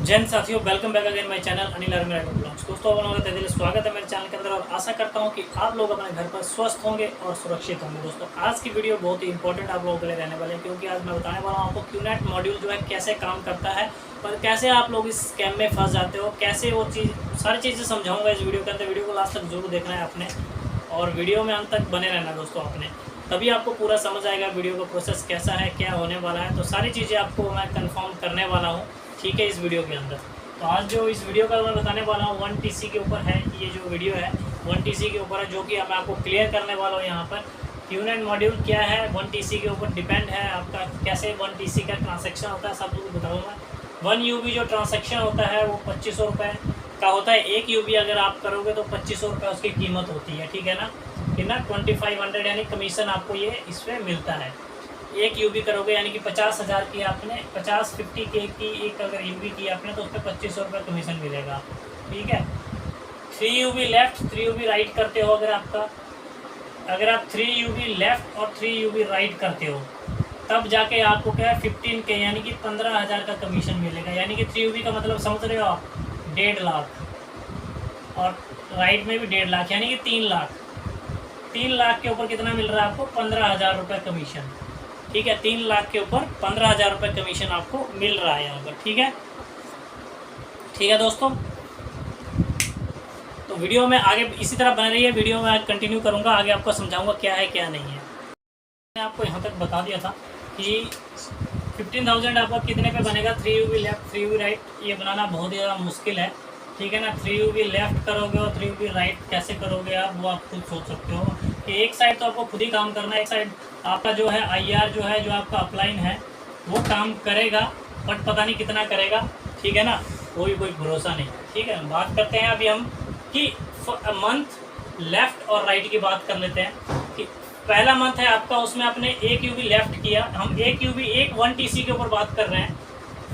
जैन साथियों, welcome back again my channel Anil army rider blogs. दोस्तों, आप लोगों का तहे दिल से स्वागत है मेरे चैनल के अंदर और आशा करता हूं कि आप लोग अपने घर पर स्वस्थ होंगे और सुरक्षित होंगे। दोस्तों, आज की वीडियो बहुत ही इंपॉर्टेंट आप लोगों के लिए रहने वाले हैं, क्योंकि आज मैं बताने वाला हूं आपको क्यूनेट मॉड्यूल जो है कैसे काम करता है और कैसे आप लोग इस स्कैम में फंस जाते हो, कैसे वो चीज़ सारी चीज़ें समझाऊँगा इस वीडियो के अंदर। वीडियो को लास्ट तक जरूर देखना है आपने और वीडियो में अंत तक बने रहना दोस्तों आपने, तभी आपको पूरा समझ आएगा वीडियो का प्रोसेस कैसा है, क्या होने वाला है। तो सारी चीज़ें आपको मैं कंफर्म करने वाला हूँ, ठीक है, इस वीडियो के अंदर। तो आज जो इस वीडियो का मैं बताने वाला हूँ 1TC के ऊपर है। ये जो वीडियो है 1TC के ऊपर है, जो कि मैं आपको क्लियर करने वाला हूँ यहाँ पर। क्यूनेट मॉड्यूल क्या है, 1TC के ऊपर डिपेंड है आपका, कैसे 1TC का ट्रांसैक्शन होता है, सब कुछ बताऊँगा। 1 UB जो ट्रांसैक्शन होता है वो 2500 रुपये का होता है। 1 UB अगर आप करोगे तो 2500 रुपये उसकी कीमत होती है, ठीक है ना, कि ना 2500 यानी कमीशन आपको ये इस पर मिलता है। 1 UB करोगे यानी कि 50,000 की आपने 50 के की एक अगर UB की आपने तो उस पर 2500 रुपये कमीशन मिलेगा, ठीक है। 3 UB लेफ़्ट 3 UB राइट करते हो, अगर आप 3 UB लेफ़्ट और 3 UB राइट करते हो तब जाके आपको क्या है 15K यानी कि 15,000 का कमीशन मिलेगा। यानी कि 3 UB का मतलब समझ रहे हो आप, 1.5 लाख और राइट में भी 1.5 लाख यानी कि 3 लाख। 3 लाख के ऊपर कितना मिल रहा है आपको? 15,000 रुपये कमीशन, ठीक है। 3 लाख के ऊपर 15,000 रुपये कमीशन आपको मिल रहा है यहाँ पर, ठीक है। ठीक है दोस्तों, तो वीडियो में आगे इसी तरह बन रही है, वीडियो में आज कंटिन्यू करूँगा, आगे आपको समझाऊंगा क्या है क्या नहीं है। मैंने आपको यहाँ तक बता दिया था कि 15,000 आपका कितने पे बनेगा, 3 UB लेफ्ट 3 UB राइट। ये बनाना बहुत ही ज़्यादा मुश्किल है, ठीक है ना। 3 UB लेफ्ट करोगे और 3 UB राइट कैसे करोगे आप, वो आप खुद सोच सकते हो कि एक साइड तो आपको खुद ही काम करना है, एक साइड आपका जो है IR जो है, जो आपका अपलाइन है वो काम करेगा, बट पता नहीं कितना करेगा, ठीक है ना, कोई भरोसा नहीं, ठीक है। बात करते हैं अभी हम कि मंथ लेफ़्ट और राइट की बात कर लेते हैं कि पहला मंथ है आपका, उसमें आपने 1 UB लेफ़्ट किया। हम 1 UB 1TC के ऊपर बात कर रहे हैं,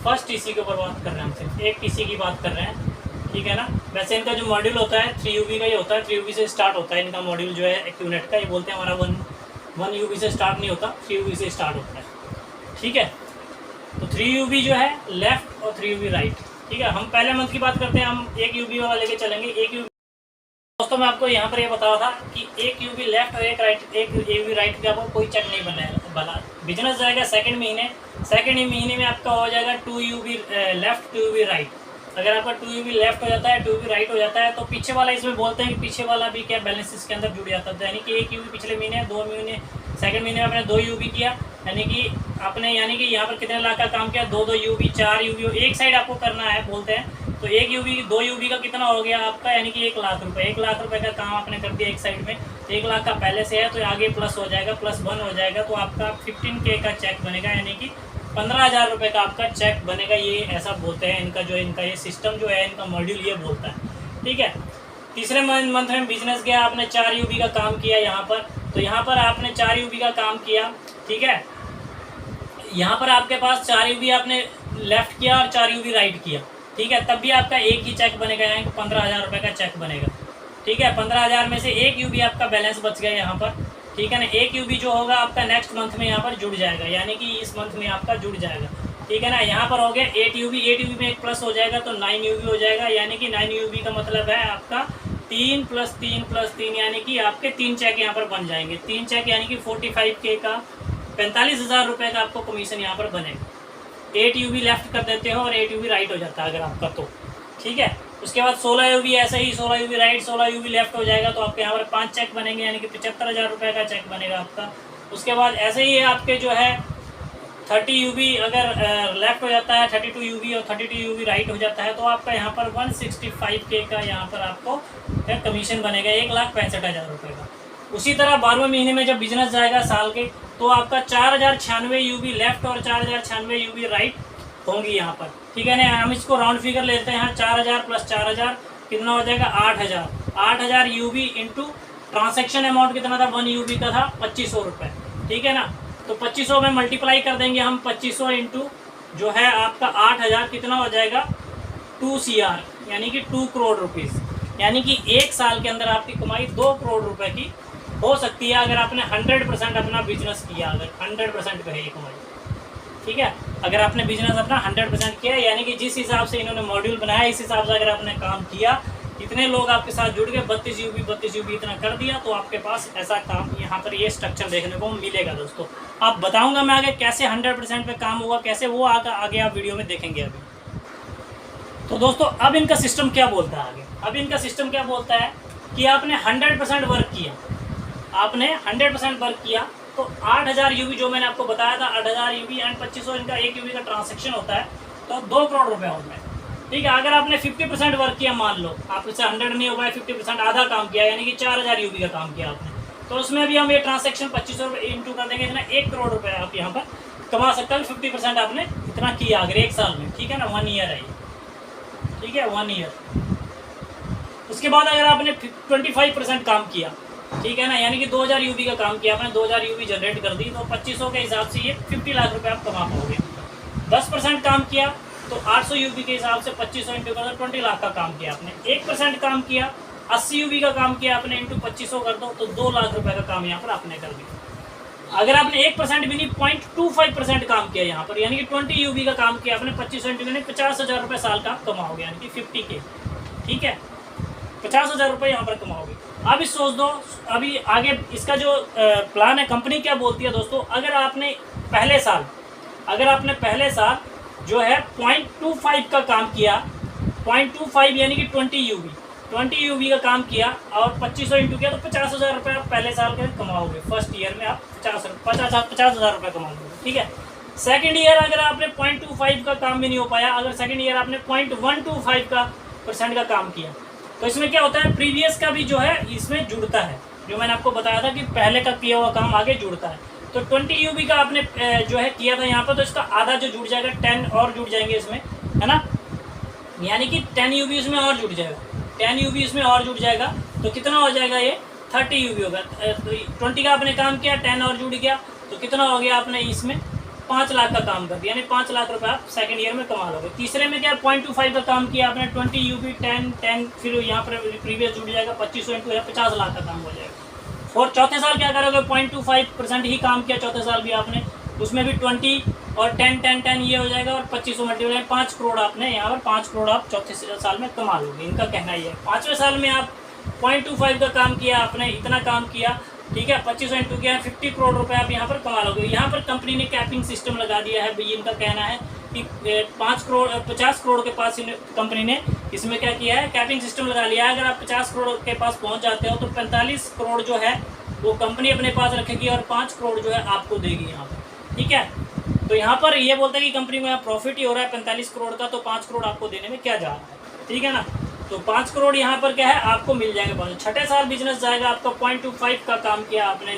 फर्स्ट TC के ऊपर बात कर रहे हैं, हम सिर्फ 1 TC की बात कर रहे हैं, ठीक है ना। वैसे इनका जो मॉड्यूल होता है 3 UB का ही होता है, 3 UB से स्टार्ट होता है इनका मॉड्यूल जो है क्यूनेट का। ये बोलते हैं हमारा 1 UB से स्टार्ट नहीं होता, 3 UB से स्टार्ट होता है, ठीक है। तो 3 UB जो है लेफ़्ट और 3 UB राइट, ठीक है। हम पहले मंथ की बात करते हैं, हम 1 UB वाला लेके चलेंगे। 1 UB दोस्तों मैं आपको यहाँ पर ये बता रहा था कि 1 UB लेफ्ट और 1 UB राइट का आपको कोई चेक नहीं बना। बिजनेस जाएगा सेकंड महीने में आपका हो जाएगा 2 UB लेफ्ट 2 UB राइट। अगर आपका 2 UB लेफ्ट हो जाता है 2 UB राइट हो जाता है तो पीछे वाला, इसमें बोलते हैं कि पीछे वाला भी क्या बैलेंस इसके अंदर जुड़ जाता है। यानी कि 1 UB पिछले महीने, 2 महीने सेकंड महीने में आपने 2 UB किया, यानी कि यहाँ पर कितने लाख का काम किया, 2 UB 4 UB एक साइड आपको करना है बोलते हैं। तो 1 UB 2 UB का कितना हो गया आपका, यानी कि 1 लाख रुपये। 1 लाख रुपये का काम आपने कर दिया एक साइड में, तो 1 लाख का पहले से है तो आगे प्लस हो जाएगा, +1 हो जाएगा, तो आपका 15K का चेक बनेगा, यानी कि 15,000 रुपये का आपका चेक बनेगा। ये ऐसा बोलते हैं, इनका ये सिस्टम जो है, इनका मॉड्यूल ये बोलता है, ठीक है। तीसरे मंथ में बिजनेस गया, आपने 4 UB का काम किया यहाँ पर, तो यहाँ पर आपने 4 UB का काम किया, ठीक है। यहाँ पर आपके पास 4 UB आपने लेफ्ट किया और 4 UB राइट किया, ठीक है, तब भी आपका एक ही चेक बनेगा, यानी कि 15,000 रुपये का चेक बनेगा, ठीक है। 15,000 में से 1 UB आपका बैलेंस बच गया यहाँ पर, ठीक है ना। 1 UB जो होगा आपका नेक्स्ट मंथ में यहाँ पर जुड़ जाएगा, यानी कि इस मंथ में आपका जुड़ जाएगा, ठीक है ना। यहाँ पर हो गया 8 UB में एक प्लस हो जाएगा तो 9 UB हो जाएगा, यानी कि 9 UB का मतलब है आपका 3 + 3 + 3, यानी कि आपके 3 चेक यहाँ पर बन जाएंगे। 3 चेक यानी कि 45K का 45,000 रुपये का आपको कमीशन यहाँ पर बनेगा। 8 UB लेफ्ट कर देते हो और 8 UB राइट हो जाता है अगर आपका, तो ठीक है। उसके बाद 16 UB ऐसे ही 16 UB राइट 16 UB लेफ्ट हो जाएगा, तो आपके यहाँ पर 5 चेक बनेंगे, यानी कि 75,000 रुपये का चेक बनेगा आपका। उसके बाद ऐसे ही आपके जो है 30 UB अगर लेफ्ट हो जाता है, 32 UB और 32 UB राइट हो जाता है, तो आपका यहाँ पर 165K का यहाँ पर आपको कमीशन बनेगा, 1,65,000 रुपये का। उसी तरह 12वें महीने में जब बिजनेस जाएगा साल के, तो आपका 4,096 UB लेफ्ट और 4,096 UB राइट होंगी यहाँ पर, ठीक है ना। हम इसको राउंड फिगर लेते हैं, 4,000 + 4,000 कितना हो जाएगा, 8,000। 8,000 UB इंटू ट्रांजेक्शन अमाउंट कितना था, 1 UB का था 2500 रुपये, ठीक है ना। तो 2500 में मल्टीप्लाई कर देंगे हम, 2500 इंटू जो है आपका 8,000 कितना हो जाएगा, 2 CR, यानी कि 2 करोड़ रुपीज़। यानी कि एक साल के अंदर आपकी कमाई 2 करोड़ रुपए की हो सकती है, अगर आपने 100% अपना बिजनेस किया, अगर 100% पे है ये कमाई, ठीक है। अगर आपने बिजनेस अपना 100% किया, यानी कि जिस हिसाब से इन्होंने मॉड्यूल बनाया इस हिसाब से अगर आपने काम किया, इतने लोग आपके साथ जुड़ गए, 32 यूबी इतना कर दिया, तो आपके पास ऐसा काम यहाँ पर ये स्ट्रक्चर देखने को मिलेगा दोस्तों। आप बताऊंगा मैं आगे कैसे 100% पे काम होगा, कैसे वो आगे आप वीडियो में देखेंगे अभी। तो दोस्तों अब इनका सिस्टम क्या बोलता है आगे, अब इनका सिस्टम क्या बोलता है कि आपने 100% वर्क किया, आपने 100% वर्क किया तो 8000 यूबी जो मैंने आपको बताया था, 8000 यूबी एंड 2500 इनका 1 यूबी का ट्रांजेक्शन होता है, तो 2 करोड़ रुपये उनमें, ठीक है। अगर आपने 50% वर्क किया, मान लो आपसे 100 नहीं हो पाया, 50% आधा काम किया, यानी कि 4000 यूबी का काम किया आपने, तो उसमें भी हम ये ट्रांजेक्शन 2500 रुपये इंटू कर देंगे, इतना 1 करोड़ रुपये आप यहाँ पर कमा सकते हैं। 50% आपने इतना किया अगर 1 साल में, ठीक है ना, 1 ईयर है ये, ठीक है, 1 ईयर। उसके बाद अगर आपने 25% काम किया, ठीक है ना, यानी कि 2000 यूबी का काम किया आपने, 2000 यूबी जनरेट कर दी, तो 2500 के हिसाब से ये 50 लाख रुपए आप कमा पाओगे। 10% काम किया तो 800 यूबी के हिसाब से 2500 इंटू कर दो, 20 लाख का काम किया आपने। 1% काम किया, 80 यूबी का काम किया आपने, इंटू 2500 कर दो, तो 2 लाख रुपए का काम यहाँ पर आपने कर दिया। अगर आपने 1% भी नहीं, 0.25% काम किया यहाँ पर, यानी कि 20 यूबी का काम किया आपने, 2500 इंटू यानी 50,000 रुपये साल का कमाओगे, यानी कि 50K, ठीक है, 50,000 रुपये यहाँ पर कमाओगे। अब इस सोच दो, अभी आगे इसका जो प्लान है, कंपनी क्या बोलती है दोस्तों, अगर आपने पहले साल जो है 0.25 का काम किया, 0.25 यानी कि 20 यूबी का काम किया और 2500 इंटू किया, तो 50,000 रुपये आप पहले साल के कमाओगे। फर्स्ट ईयर में आप 50,000 रुपये कमाओगे, ठीक है। सेकेंड ईयर अगर आपने 0.25 का काम भी नहीं हो पाया, अगर सेकेंड ईयर आपने 0.125% का काम किया, तो इसमें क्या होता है, प्रीवियस का भी जो है इसमें जुड़ता है, जो मैंने आपको बताया था कि पहले का किया हुआ काम आगे जुड़ता है। तो 20 यूबी का आपने जो है किया था यहाँ पर, तो इसका आधा जो जुड़ जाएगा, 10 और जुड़ जाएंगे इसमें, है ना, यानी कि 10 यूबी इसमें और जुड़ जाएगा, 10 यूबी इसमें और जुड़ जाएगा, तो कितना हो जाएगा, ये 30 यूबी होगा। तो 20 का आपने काम किया, 10 और जुड़ गया, तो कितना हो गया, आपने इसमें 5 लाख का काम कर दिया, यानी 5 लाख रुपये आप सेकंड ईयर में कमा लोगे। तीसरे में क्या, 0.25 का काम किया आपने, 20 यूबी 10 फिर यहाँ पर प्रीवियस जुड़ जाएगा, 2500 इंटू 50 लाख का काम हो जाएगा। और चौथे साल क्या करोगे, 0.25% ही काम किया चौथे साल भी आपने, उसमें भी 20 और 10 ये हो जाएगा, और 2500 मल्टीप्लाई 5 करोड़ आपने यहाँ पर 5 करोड़ आप चौथे साल में कमा लोगे। इनका कहना ही है। 5वें साल में आप 0.25 का काम किया आपने, इतना काम किया, ठीक है, 2500 इंटू किया, 50 करोड़ रुपए आप यहाँ पर कमा लोगे। यहाँ पर कंपनी ने कैपिंग सिस्टम लगा दिया है भाई, इनका कहना है कि 50 करोड़ के पास कंपनी ने इसमें क्या किया है, कैपिंग सिस्टम लगा लिया है। अगर आप 50 करोड़ के पास पहुँच जाते हो तो 45 करोड़ जो है वो कंपनी अपने पास रखेगी और 5 करोड़ जो है आपको देगी यहाँ पर, ठीक है। तो यहाँ पर ये बोलता है कि कंपनी में प्रॉफिट ही हो रहा है 45 करोड़ का, तो 5 करोड़ आपको देने में क्या जा रहा है, ठीक है ना। तो 5 करोड़ यहाँ पर क्या है, आपको मिल जाएंगे। छठे साल बिजनेस जाएगा आपका, 0.25 का काम किया आपने,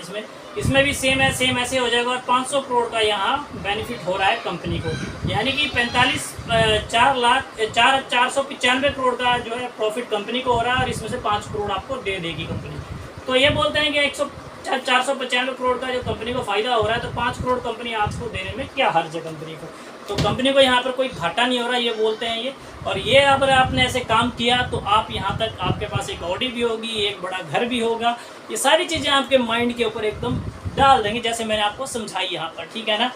इसमें भी सेम है, सेम ऐसे हो जाएगा, और 500 करोड़ का यहाँ बेनिफिट हो रहा है कंपनी को, यानी कि 495 करोड़ का जो है प्रॉफिट कंपनी को हो रहा है, और इसमें से 5 करोड़ आपको दे देगी कंपनी। तो ये बोलते हैं कि 495 करोड़ का जो कंपनी को फायदा हो रहा है, तो 5 करोड़ कंपनी आपको देने में क्या हर्ज है कंपनी को। तो कंपनी को यहाँ पर कोई घाटा नहीं हो रहा, ये बोलते हैं ये। और ये अगर आपने ऐसे काम किया तो आप यहाँ तक आपके पास एक ऑडी भी होगी, एक बड़ा घर भी होगा, ये सारी चीज़ें आपके माइंड के ऊपर एकदम डाल देंगे, जैसे मैंने आपको समझाई यहाँ पर, ठीक है ना।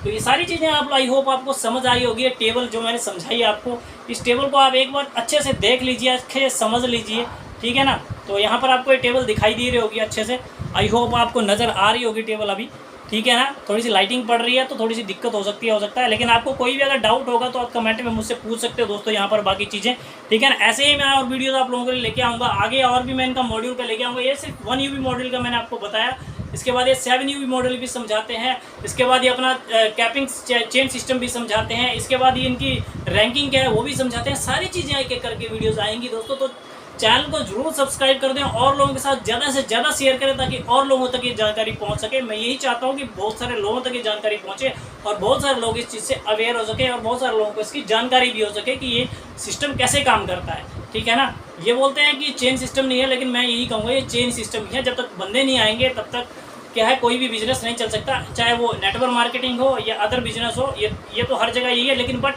तो ये सारी चीज़ें आप, आई होप आपको समझ आई होगी। ये टेबल जो मैंने समझाई आपको, इस टेबल को आप एक बार अच्छे से देख लीजिए, अच्छे से समझ लीजिए, ठीक है ना। तो यहाँ पर आपको ये टेबल दिखाई दे रही होगी अच्छे से, आई होप आपको नज़र आ रही होगी टेबल अभी, ठीक है ना। थोड़ी सी लाइटिंग पड़ रही है तो थोड़ी सी दिक्कत हो सकती है, लेकिन आपको कोई भी अगर डाउट होगा तो आप कमेंट में मुझसे पूछ सकते हो दोस्तों, यहाँ पर बाकी चीज़ें, ठीक है ना। ऐसे ही मैं और वीडियोस आप लोगों के लिए लेके आऊँगा आगे, और भी मैं इनका मॉड्यूल पे लेके आऊँगा। ये सिर्फ 1 यूबी मॉड्यूल का मैंने आपको बताया, इसके बाद ये 7 यूबी मॉड्यूल भी समझाते हैं, इसके बाद ये अपना कैपिंग चेन सिस्टम भी समझाते हैं, इसके बाद ये इनकी रैंकिंग क्या है वो भी समझाते हैं। सारी चीज़ें एक एक करके वीडियोज़ आएंगी दोस्तों। तो चैनल को जरूर सब्सक्राइब कर दें और लोगों के साथ ज़्यादा से ज़्यादा शेयर करें, ताकि और लोगों तक ये जानकारी पहुंच सके। मैं यही चाहता हूं कि बहुत सारे लोगों तक ये जानकारी पहुंचे और बहुत सारे लोग इस चीज़ से अवेयर हो सके, और बहुत सारे लोगों को इसकी जानकारी भी हो सके कि ये सिस्टम कैसे काम करता है, ठीक है ना। ये बोलते हैं कि चेन सिस्टम नहीं है, लेकिन मैं यही कहूँगा ये चेन सिस्टम ही है। जब तक बंदे नहीं आएंगे तब तक क्या है, कोई भी बिजनेस नहीं चल सकता, चाहे वो नेटवर्क मार्केटिंग हो या अदर बिजनेस हो, ये तो हर जगह यही है। लेकिन बट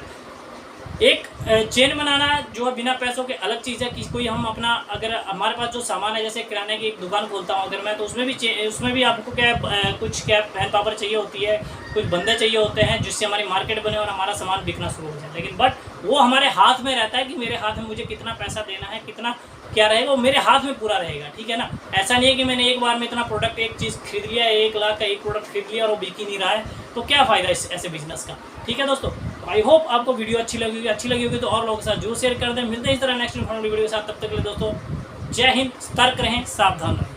एक चेन बनाना जो है बिना पैसों के अलग चीज़ है कि कोई हम अपना, अगर हमारे पास जो सामान है, जैसे किराने की एक दुकान खोलता हूँ अगर मैं, तो उसमें भी आपको क्या है, कुछ क्या मैन पावर चाहिए होती है, कुछ बंदे चाहिए होते हैं जिससे हमारी मार्केट बने और हमारा सामान बिकना शुरू हो जाए। लेकिन बट वो हमारे हाथ में रहता है कि मेरे हाथ में मुझे कितना पैसा देना है, कितना क्या रहेगा, वो मेरे हाथ में पूरा रहेगा, ठीक है ना। ऐसा नहीं है कि मैंने एक बार में इतना प्रोडक्ट, एक चीज़ खरीद लिया, 1 लाख का एक प्रोडक्ट खरीद लिया और वो बिक ही नहीं रहा है, तो क्या फ़ायदा इस ऐसे बिजनेस का। ठीक है दोस्तों, आई होप आपको वीडियो अच्छी लगी होगी तो और लोगों के साथ जरूर शेयर कर दें। मिलते हैं इस तरह नेक्स्ट वीडियो के साथ, तब तक के लिए दोस्तों जय हिंद, सतर्क रहें, सावधान रहें।